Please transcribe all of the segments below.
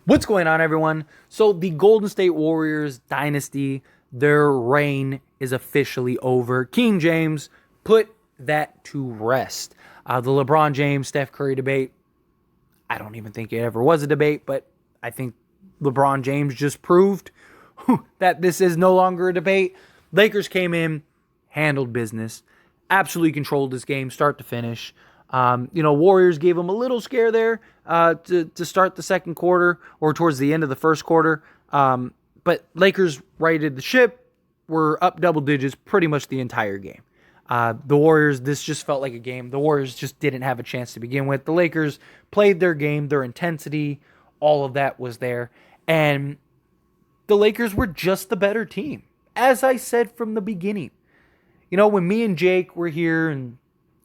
What's going on, everyone? So the Golden State Warriors dynasty, their reign is officially over. King James put that to rest. The LeBron James, Steph Curry debate, I don't even think it ever was a debate, but I think LeBron James just proved that this is no longer a debate. Lakers came in, handled business, absolutely controlled this game start to finish. Warriors gave them a little scare there to start the second quarter or towards the end of the first quarter. But Lakers righted the ship, were up double digits pretty much the entire game. The Warriors, this just felt like a game. The Warriors just didn't have a chance to begin with. The Lakers played their game, their intensity, all of that was there. And the Lakers were just the better team. As I said from the beginning, when me and Jake were here and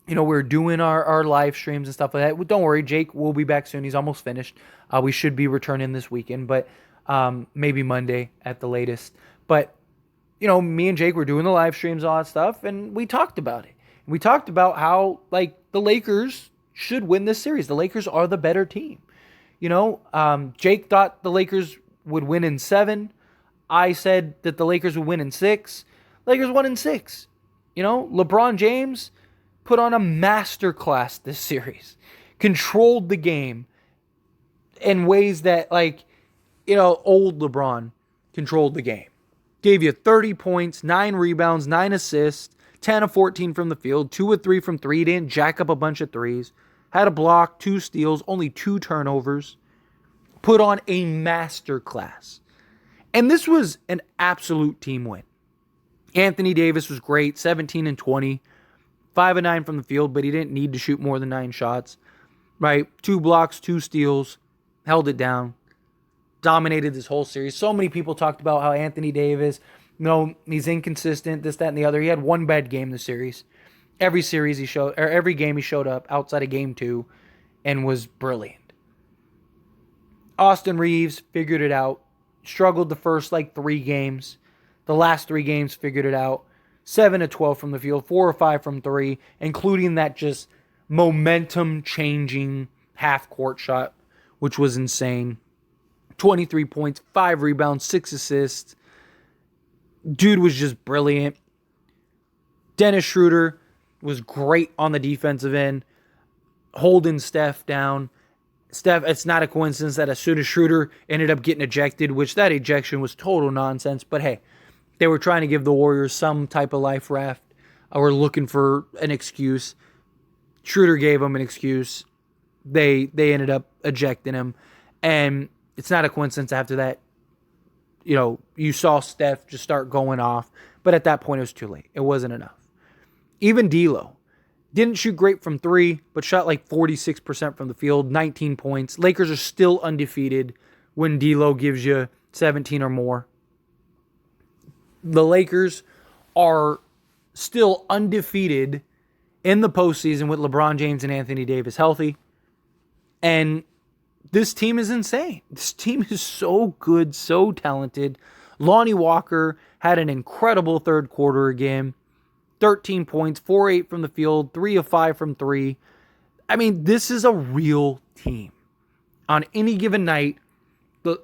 we're doing our live streams and stuff like that. Don't worry, Jake will be back soon. He's almost finished. We should be returning this weekend, but maybe Monday at the latest. But, me and Jake were doing the live streams, all that stuff, and we talked about it. We talked about how, the Lakers should win this series. The Lakers are the better team. Jake thought the Lakers would win in 7. I said that the Lakers would win in 6. Lakers won in 6. LeBron James put on a masterclass this series, controlled the game in ways that, old LeBron controlled the game. Gave you 30 points, 9 rebounds, 9 assists, 10 of 14 from the field, 2 of 3 from 3, didn't jack up a bunch of threes, had a block, 2 steals, only 2 turnovers, put on a masterclass. And this was an absolute team win. Anthony Davis was great, 17 and 20. 5 of 9 from the field, but he didn't need to shoot more than 9 shots. Right? 2 blocks, 2 steals, held it down, dominated this whole series. So many people talked about how Anthony Davis, he's inconsistent, this, that, and the other. He had one bad game this series. Every game he showed up outside of game 2 and was brilliant. Austin Reeves figured it out. Struggled the first 3 games. The last 3 games figured it out. 7 of 12 from the field, 4 or 5 from 3, including that just momentum-changing half-court shot, which was insane. 23 points, 5 rebounds, 6 assists. Dude was just brilliant. Dennis Schroeder was great on the defensive end, holding Steph down. It's not a coincidence that as soon as Schroeder ended up getting ejected, which that ejection was total nonsense, but hey, they were trying to give the Warriors some type of life raft. Or looking for an excuse. Schroeder gave them an excuse. They ended up ejecting him. And it's not a coincidence after that. You saw Steph just start going off. But at that point, it was too late. It wasn't enough. Even D'Lo didn't shoot great from 3, but shot 46% from the field, 19 points. Lakers are still undefeated when D'Lo gives you 17 or more. The Lakers are still undefeated in the postseason with LeBron James and Anthony Davis healthy. And this team is insane. This team is so good, so talented. Lonnie Walker had an incredible third quarter again. 13 points, 4-8 from the field, 3 of 5 from 3. I mean, this is a real team. On any given night,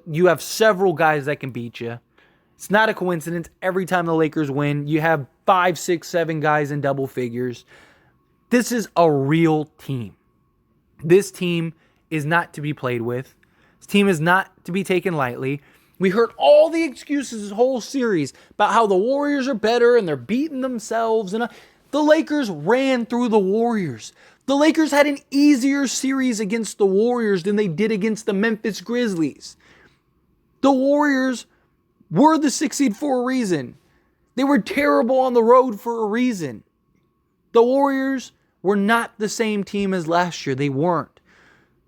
you have several guys that can beat you. It's not a coincidence. Every time the Lakers win, you have 5, 6, 7 guys in double figures. This is a real team. This team is not to be played with. This team is not to be taken lightly. We heard all the excuses this whole series about how the Warriors are better and they're beating themselves. And the Lakers ran through the Warriors. The Lakers had an easier series against the Warriors than they did against the Memphis Grizzlies. The Warriors were the 6 seed for a reason. They were terrible on the road for a reason. The Warriors were not the same team as last year. They weren't.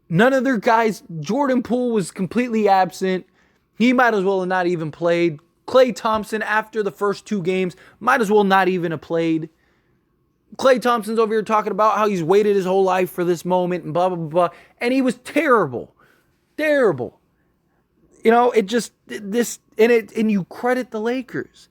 None of their guys, Jordan Poole was completely absent. He might as well have not even played. Klay Thompson, after the first 2 games, might as well not even have played. Klay Thompson's over here talking about how he's waited his whole life for this moment and blah, blah, blah. And he was terrible. Terrible. And you credit the Lakers.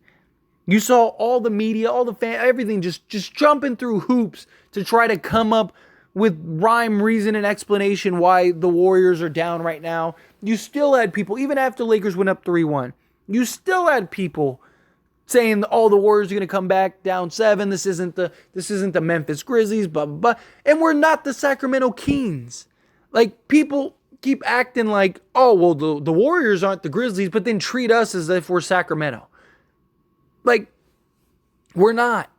You saw all the media, all the fans, everything just jumping through hoops to try to come up with rhyme, reason, and explanation why the Warriors are down right now. you still had people, even after Lakers went up 3-1, you still had people saying, "Oh, the Warriors are going to come back down 7. This isn't the Memphis Grizzlies, blah, blah, blah." And we're not the Sacramento Kings. Like, people keep acting like, "Oh, well, the Warriors aren't the Grizzlies," but then treat us as if we're Sacramento. Like, we're not.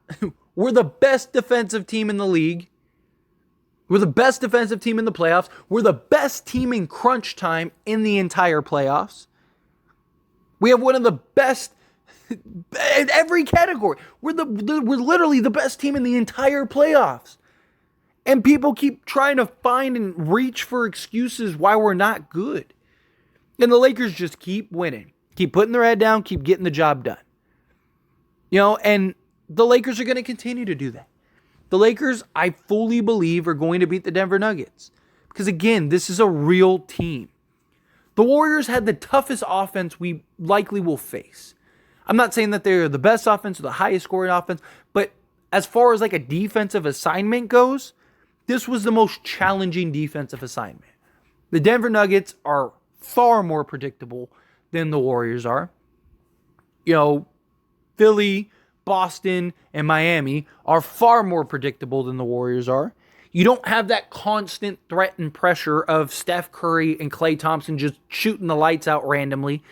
We're the best defensive team in the league. We're the best defensive team in the playoffs. We're the best team in crunch time in the entire playoffs. We have one of the best in every category. We're literally the best team in the entire playoffs. And people keep trying to find and reach for excuses why we're not good. And the Lakers just keep winning. Keep putting their head down, keep getting the job done. And the Lakers are going to continue to do that. The Lakers, I fully believe, are going to beat the Denver Nuggets. Because again, this is a real team. The Warriors had the toughest offense we likely will face. I'm not saying that they're the best offense or the highest scoring offense, but as far as like a defensive assignment goes, this was the most challenging defensive assignment. The Denver Nuggets are far more predictable than the Warriors are. Philly, Boston, and Miami are far more predictable than the Warriors are. You don't have that constant threat and pressure of Steph Curry and Klay Thompson just shooting the lights out randomly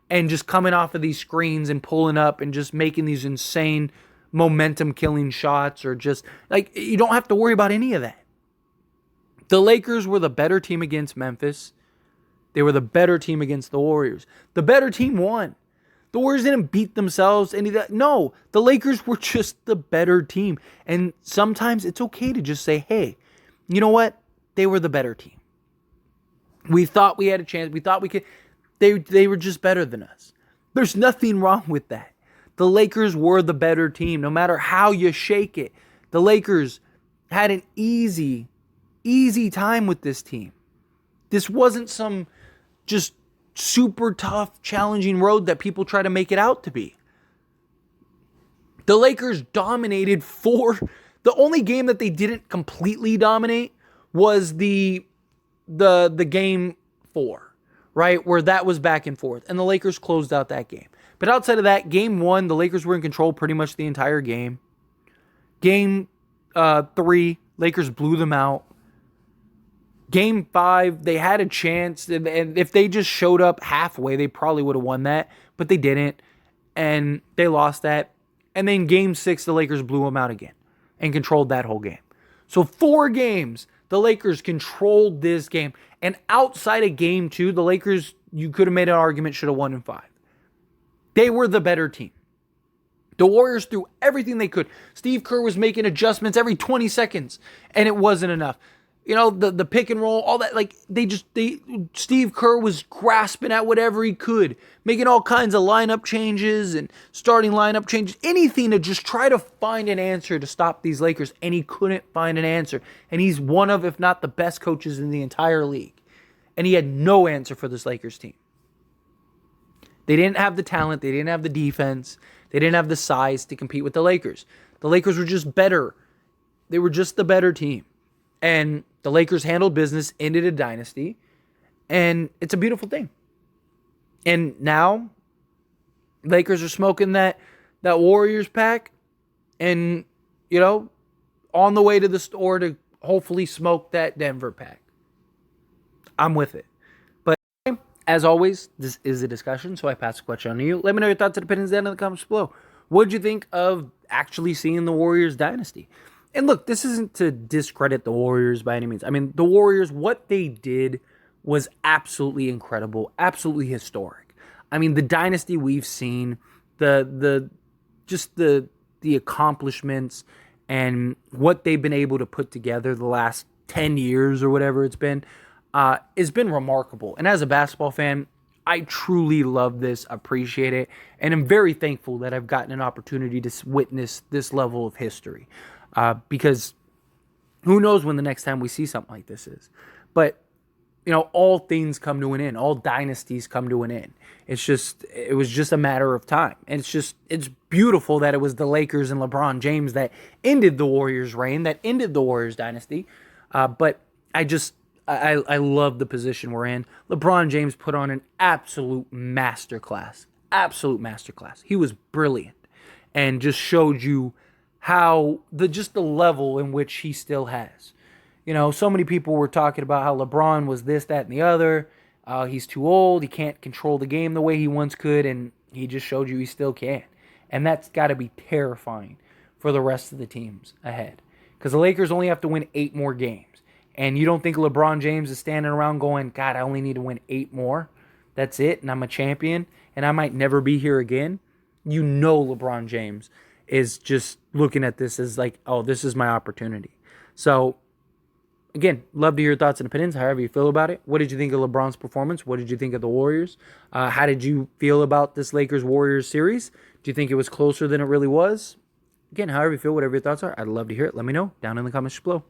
and just coming off of these screens and pulling up and just making these insane momentum-killing shots, or just, like, you don't have to worry about any of that. The Lakers were the better team against Memphis. They were the better team against the Warriors. The better team won. The Warriors didn't beat themselves, any of that. No, the Lakers were just the better team. And sometimes it's okay to just say, hey, you know what? They were the better team. We thought we had a chance. We thought we could. They were just better than us. There's nothing wrong with that. The Lakers were the better team, no matter how you shake it. The Lakers had an easy time with this team. This wasn't some just super tough, challenging road that people try to make it out to be. The Lakers dominated the only game that they didn't completely dominate was the game 4, right? Where that was back and forth. And the Lakers closed out that game. But outside of that, game 1, the Lakers were in control pretty much the entire game. Game 3, Lakers blew them out. Game 5, they had a chance, and if they just showed up halfway, they probably would have won that, but they didn't, and they lost that. And then Game 6, the Lakers blew them out again and controlled that whole game. So 4 games, the Lakers controlled this game. And outside of Game 2, the Lakers, you could have made an argument, should have won in 5. They were the better team. The Warriors threw everything they could. Steve Kerr was making adjustments every 20 seconds, and it wasn't enough. The pick and roll, all that, like, Steve Kerr was grasping at whatever he could, making all kinds of lineup changes and starting lineup changes, anything to just try to find an answer to stop these Lakers, and he couldn't find an answer. And he's one of, if not the best coaches in the entire league. And he had no answer for this Lakers team. They didn't have the talent, they didn't have the defense, they didn't have the size to compete with the Lakers. The Lakers were just better. They were just the better team. And the Lakers handled business, ended a dynasty, and it's a beautiful thing. And now, Lakers are smoking that Warriors pack, and, on the way to the store to hopefully smoke that Denver pack. I'm with it. But as always, this is a discussion, so I pass the question on to you. Let me know your thoughts and opinions down in the comments below. What did you think of actually seeing the Warriors dynasty? And look, this isn't to discredit the Warriors by any means. I mean, the Warriors, what they did was absolutely incredible, absolutely historic. I mean, the dynasty we've seen, the accomplishments and what they've been able to put together the last 10 years or whatever it's been, has been remarkable. And as a basketball fan, I truly love this, appreciate it, and I'm very thankful that I've gotten an opportunity to witness this level of history. Because who knows when the next time we see something like this is. But, all things come to an end. All dynasties come to an end. It was just a matter of time. And it's beautiful that it was the Lakers and LeBron James that ended the Warriors' reign, that ended the Warriors dynasty. But I love the position we're in. LeBron James put on an absolute masterclass. Absolute masterclass. He was brilliant and just showed you how the level in which he still has. You know, so many people were talking about how LeBron was this, that, and the other. He's too old. He can't control the game the way he once could, and he just showed you he still can. And that's got to be terrifying for the rest of the teams ahead. Because the Lakers only have to win 8 more games. And you don't think LeBron James is standing around going, God, I only need to win 8 more. That's it, and I'm a champion, and I might never be here again. You know LeBron James is just looking at this as like, oh, this is my opportunity. So, again, love to hear your thoughts and opinions, however you feel about it. What did you think of LeBron's performance? What did you think of the Warriors? How did you feel about this Lakers-Warriors series? Do you think it was closer than it really was? Again, however you feel, whatever your thoughts are, I'd love to hear it. Let me know down in the comments below.